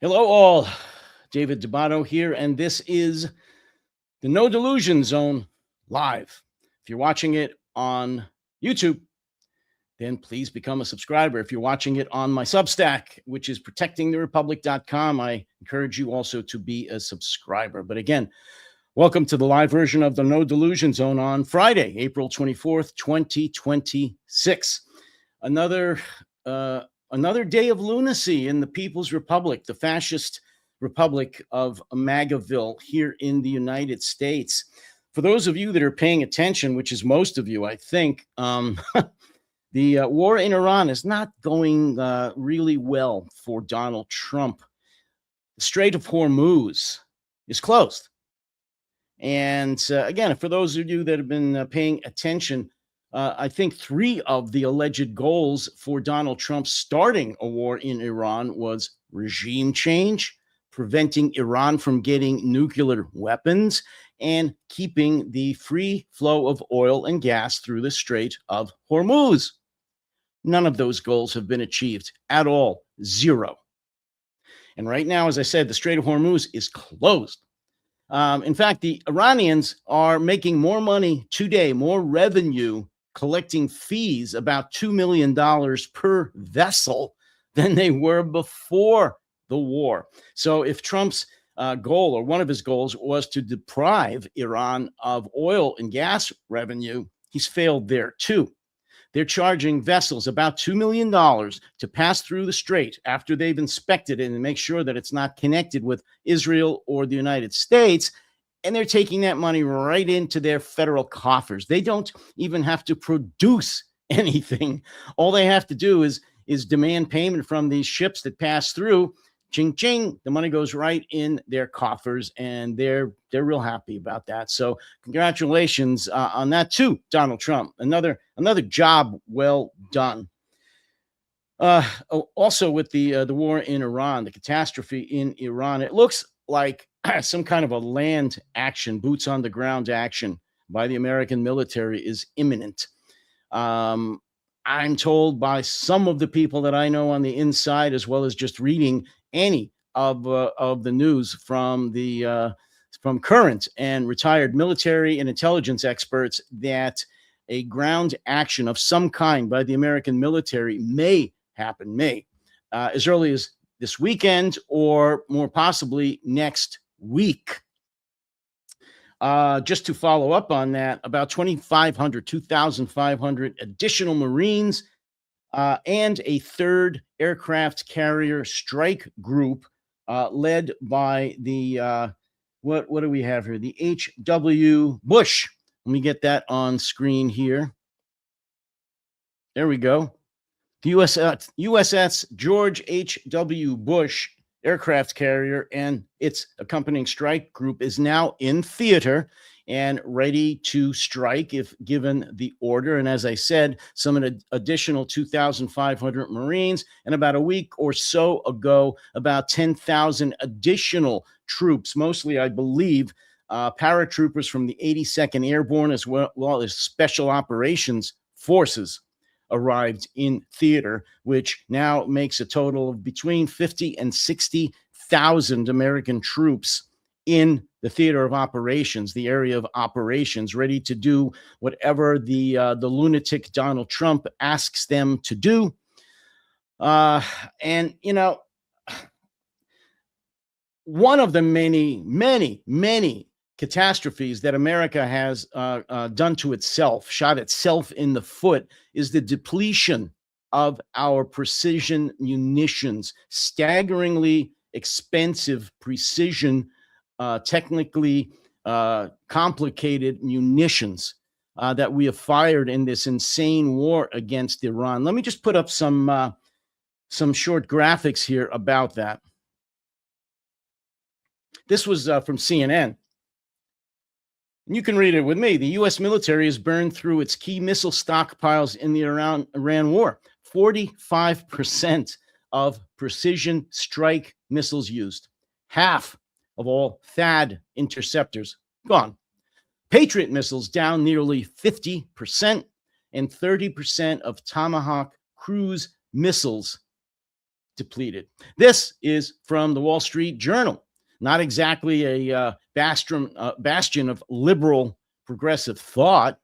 Hello, all. David Debato here, and this is the No Delusion Zone live. If you're watching it on YouTube, then please become a subscriber. If you're watching it on my Substack, which is protectingtherepublic.com, I encourage you also to be a subscriber. But again, welcome to the live version of the No Delusion Zone on Friday, April 24th, 2026. Another day of lunacy in the People's Republic, the fascist republic of MAGAville here in the United States. For those of you that are paying attention, which is most of you, I think, the war in Iran is not going really well for Donald Trump. The Strait of Hormuz is closed. And again, for those of you that have been paying attention, I think 3 of the alleged goals for Donald Trump starting a war in Iran was regime change, preventing Iran from getting nuclear weapons, and keeping the free flow of oil and gas through the Strait of Hormuz. None of those goals have been achieved at all. 0. And right now, as I said, the Strait of Hormuz is closed. In fact, the Iranians are making more money today, more revenue, collecting fees, about $2 million per vessel than they were before the war. So if Trump's goal, or one of his goals, was to deprive Iran of oil and gas revenue, he's failed there too. They're charging vessels about $2 million to pass through the strait after they've inspected it and make sure that it's not connected with Israel or the United States. And they're taking that money right into their federal coffers. They don't even have to produce anything. All they have to do is demand payment from these ships that pass through. Ching, ching. The money goes right in their coffers, and they're real happy about that. So congratulations on that too, Donald Trump. Another job well done. Also, with the war in Iran, the catastrophe in Iran, it looks like some kind of a land action, boots on the ground action by the American military is imminent. I'm told by some of the people that I know on the inside, as well as just reading any of the news from current and retired military and intelligence experts, that a ground action of some kind by the American military may happen, as early as this weekend, or more possibly next week. Just to follow up on that, about 2,500 additional Marines and a 3rd aircraft carrier strike group led by the, what do we have here? The H.W. Bush. Let me get that on screen here. There we go. The USS George H.W. Bush aircraft carrier and its accompanying strike group is now in theater and ready to strike if given the order. And as I said, some additional 2,500 Marines, and about a week or so ago, about 10,000 additional troops, mostly, I believe, paratroopers from the 82nd Airborne, as well as Special Operations Forces, arrived in theater, which now makes a total of between 50 and 60,000 American troops in the theater of operations, the area of operations, ready to do whatever the lunatic Donald Trump asks them to do. And, you know, one of the many catastrophes that America has done to itself, shot itself in the foot, is the depletion of our precision munitions. Staggeringly expensive precision, technically complicated munitions that we have fired in this insane war against Iran. Let me just put up some short graphics here about that. This was from CNN. And you can read it with me. The U.S. military has burned through its key missile stockpiles in the Iran war. 45% of precision strike missiles used. Half of all THAAD interceptors gone. Patriot missiles down nearly 50%, and 30% of Tomahawk cruise missiles depleted. This is from the Wall Street Journal, not exactly a bastion of liberal progressive thought.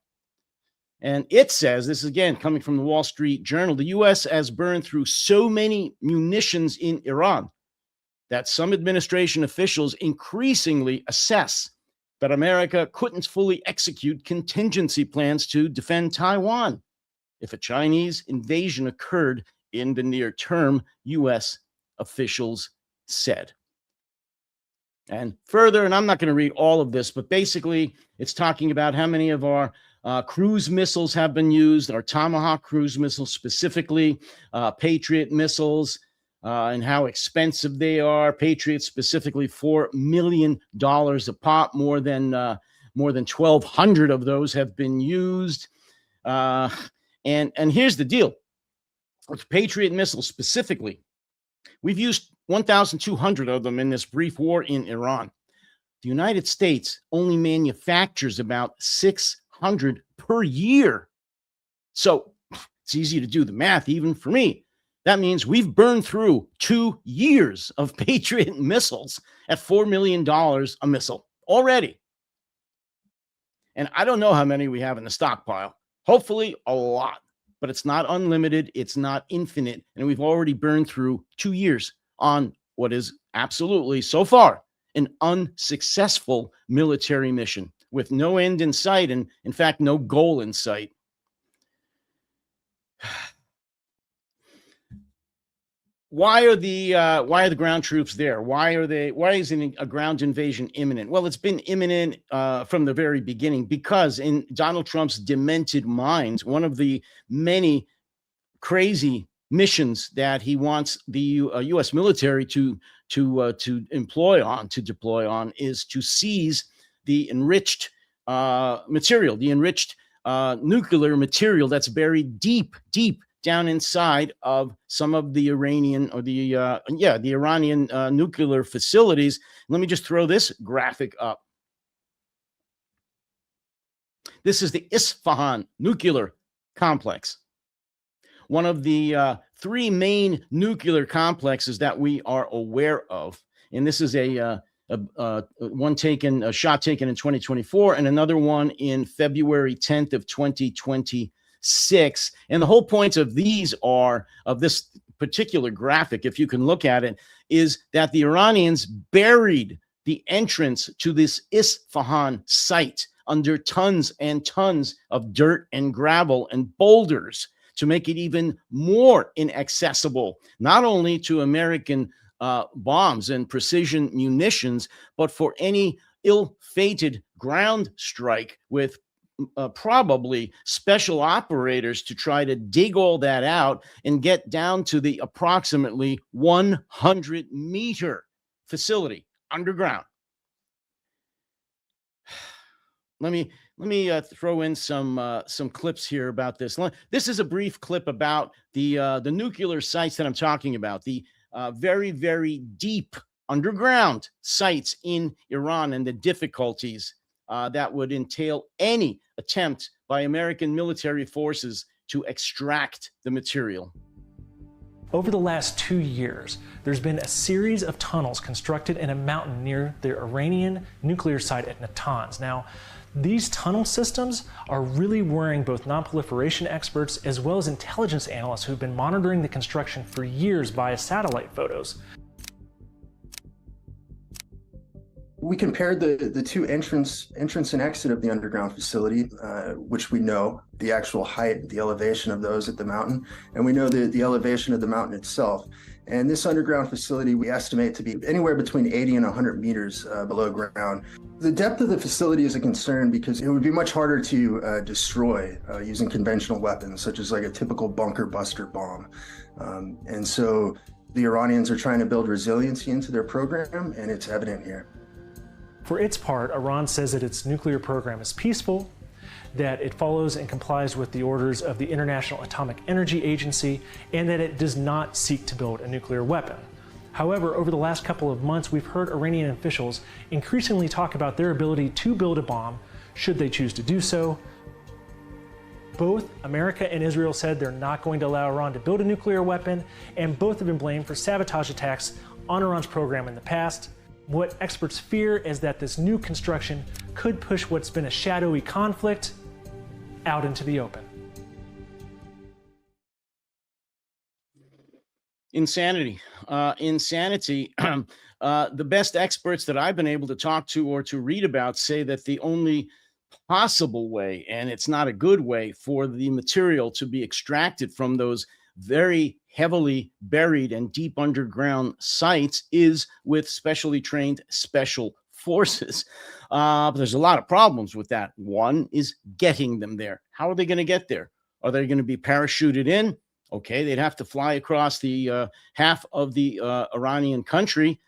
And it says, this is again coming from the Wall Street Journal, the U.S. has burned through so many munitions in Iran that some administration officials increasingly assess that America couldn't fully execute contingency plans to defend Taiwan if a Chinese invasion occurred in the near term, U.S. officials said. And further, and I'm not going to read all of this, but basically it's talking about how many of our cruise missiles have been used, our Tomahawk cruise missiles specifically, Patriot missiles, and how expensive they are. Patriots specifically, $4 million a pop. More than 1,200 of those have been used. And here's the deal. With Patriot missiles specifically, we've used 1,200 of them in this brief war in Iran. The United States only manufactures about 600 per year. So it's easy to do the math, even for me. That means we've burned through 2 years of Patriot missiles at $4 million a missile already. And I don't know how many we have in the stockpile. Hopefully a lot, but it's not unlimited. It's not infinite. And we've already burned through 2 years on what is absolutely, so far, an unsuccessful military mission with no end in sight and, in fact, no goal in sight. Why are the ground troops there? Why is a ground invasion imminent? Well, it's been imminent from the very beginning, because in Donald Trump's demented mind, one of the many crazy missions that he wants the U.S. military to deploy on is to seize the enriched material, the enriched nuclear material that's buried deep down inside of some of the Iranian or the Iranian nuclear facilities. Let me just throw this graphic up. This is the Isfahan nuclear complex, one of the three main nuclear complexes that we are aware of. And this is a shot taken in 2024, and another one in February 10th of 2026. And the whole point of this particular graphic, if you can look at it, is that the Iranians buried the entrance to this Isfahan site under tons and tons of dirt and gravel and boulders to make it even more inaccessible, not only to American bombs and precision munitions, but for any ill-fated ground strike with probably special operators to try to dig all that out and get down to the approximately 100-meter facility underground. Let me throw in some clips here about this. This is a brief clip about the nuclear sites that I'm talking about, the very, very deep underground sites in Iran, and the difficulties that would entail any attempt by American military forces to extract the material. Over the last 2 years, there's been a series of tunnels constructed in a mountain near the Iranian nuclear site at Natanz. Now, these tunnel systems are really worrying both non-proliferation experts as well as intelligence analysts who've been monitoring the construction for years via satellite photos. We compared the two entrance and exit of the underground facility, which we know the actual height, the elevation of those at the mountain, and we know the elevation of the mountain itself. And this underground facility, we estimate to be anywhere between 80 and 100 meters below ground. The depth of the facility is a concern because it would be much harder to destroy using conventional weapons, such as like a typical bunker buster bomb. And so the Iranians are trying to build resiliency into their program, and it's evident here. For its part, Iran says that its nuclear program is peaceful, that it follows and complies with the orders of the International Atomic Energy Agency, and that it does not seek to build a nuclear weapon. However, over the last couple of months, we've heard Iranian officials increasingly talk about their ability to build a bomb should they choose to do so. Both America and Israel said they're not going to allow Iran to build a nuclear weapon, and both have been blamed for sabotage attacks on Iran's program in the past. What experts fear is that this new construction could push what's been a shadowy conflict out into the open. Insanity. Insanity. The best experts that I've been able to talk to or to read about say that the only possible way, and it's not a good way, for the material to be extracted from those very heavily buried and deep underground sites is with specially trained special forces. But there's a lot of problems with that. One is getting them there. How are they going to get there? Are they going to be parachuted in? Okay, they'd have to fly across the half of the Iranian country.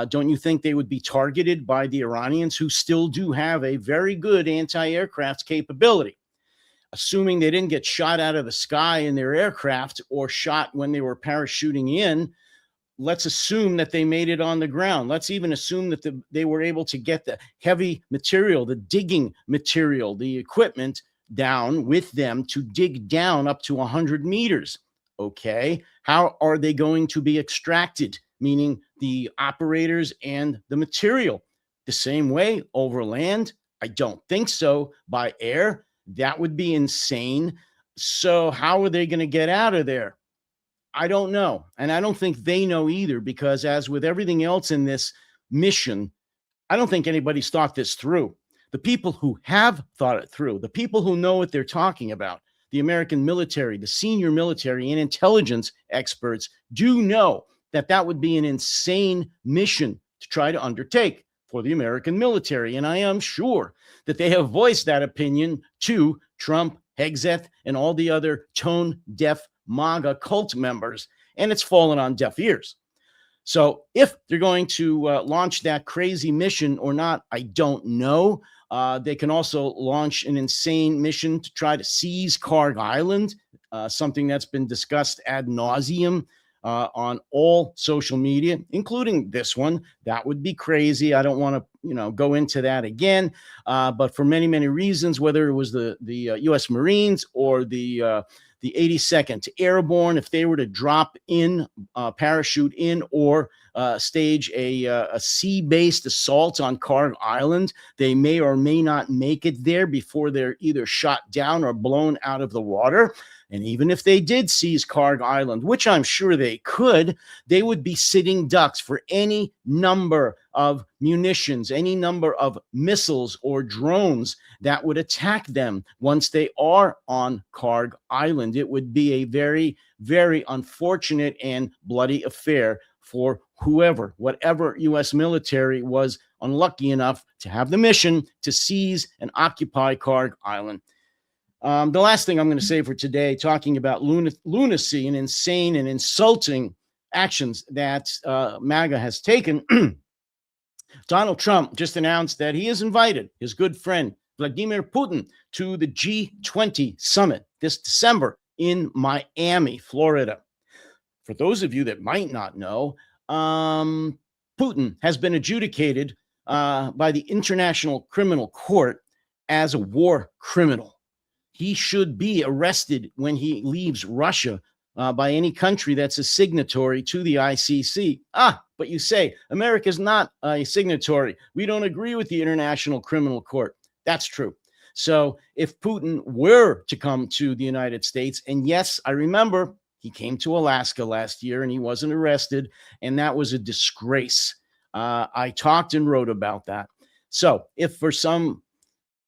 Don't you think they would be targeted by the Iranians, who still do have a very good anti-aircraft capability? Assuming they didn't get shot out of the sky in their aircraft or shot when they were parachuting in, let's assume that they made it on the ground. Let's even assume that they were able to get the heavy material, the digging material, the equipment down with them to dig down up to 100 meters. Okay, how are they going to be extracted? Meaning the operators and the material. The same way over land? I don't think so. By air? That would be insane. So how are they going to get out of there? I don't know. And I don't think they know either, because as with everything else in this mission, I don't think anybody's thought this through. The people who have thought it through, the people who know what they're talking about, the American military, the senior military and intelligence experts do know that that would be an insane mission to try to undertake for the American military. And I am sure that they have voiced that opinion to Trump, Hegseth, and all the other tone-deaf MAGA cult members, and it's fallen on deaf ears. So if they're going to launch that crazy mission or not, I don't know. They can also launch an insane mission to try to seize Karg Island, something that's been discussed ad nauseum on all social media, including this one. That would be crazy. I don't want to, go into that again. But for many, many reasons, whether it was the U.S. Marines or the 82nd Airborne, if they were to drop in, parachute in, or stage a sea-based assault on Karg Island, they may or may not make it there before they're either shot down or blown out of the water. And even if they did seize Karg Island, which I'm sure they could, they would be sitting ducks for any number of munitions, any number of missiles or drones that would attack them once they are on Karg Island. It would be a very, very unfortunate and bloody affair for whatever U.S. military was unlucky enough to have the mission to seize and occupy Karg Island. The last thing I'm going to say for today, talking about lunacy and insane and insulting actions that MAGA has taken, Donald Trump just announced that he has invited his good friend Vladimir Putin to the G20 summit this December in Miami, Florida. For those of you that might not know, Putin has been adjudicated by the International Criminal Court as a war criminal. He should be arrested when he leaves Russia by any country that's a signatory to the ICC. But you say, America's not a signatory. We don't agree with the International Criminal Court. That's true. So if Putin were to come to the United States, and yes, I remember he came to Alaska last year and he wasn't arrested, and that was a disgrace. I talked and wrote about that. So if for some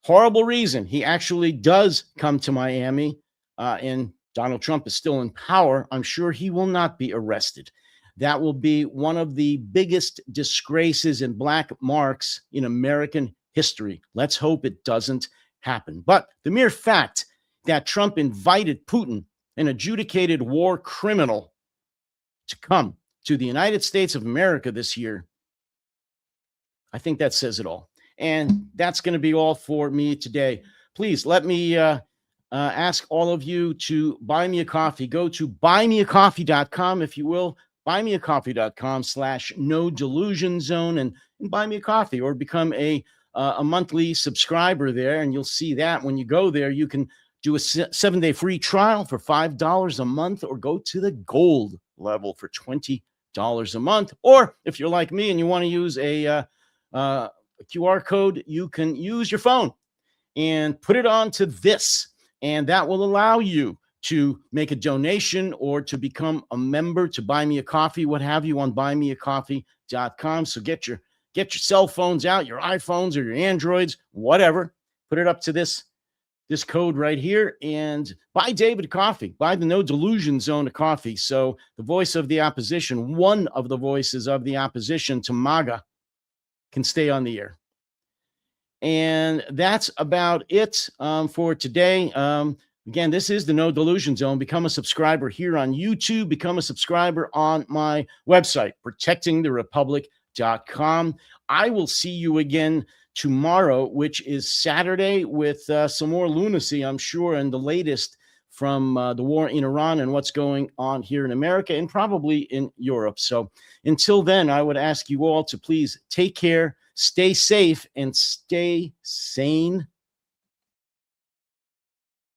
horrible reason he actually does come to Miami and Donald Trump is still in power, I'm sure he will not be arrested. That will be one of the biggest disgraces and black marks in American history. Let's hope it doesn't happen. But the mere fact that Trump invited Putin, an adjudicated war criminal, to come to the United States of America this year, I think that says it all. And that's going to be all for me today. Please let me ask all of you to buy me a coffee. Go to buymeacoffee.com, if you will, buymeacoffee.com/no-delusion-zone and buy me a coffee, or become a monthly subscriber there. And you'll see that when you go there, you can Do a 7-day free trial for $5 a month, or go to the gold level for $20 a month. Or if you're like me and you want to use a QR code, you can use your phone and put it onto this, and that will allow you to make a donation or to become a member, to buy me a coffee, what have you, on buymeacoffee.com. So get your cell phones out, your iPhones or your Androids, whatever. Put it up to this code right here and buy David coffee, buy the No Delusion Zone of coffee. So the voice of the opposition, one of the voices of the opposition to MAGA, can stay on the air. And that's about it for today. Again, this is the No Delusion Zone. Become a subscriber here on YouTube. Become a subscriber on my website, protectingtherepublic.com. I will see you again tomorrow, which is Saturday, with some more lunacy, I'm sure, and the latest from the war in Iran and what's going on here in America and probably in Europe. So until then, I would ask you all to please take care, stay safe, and stay sane.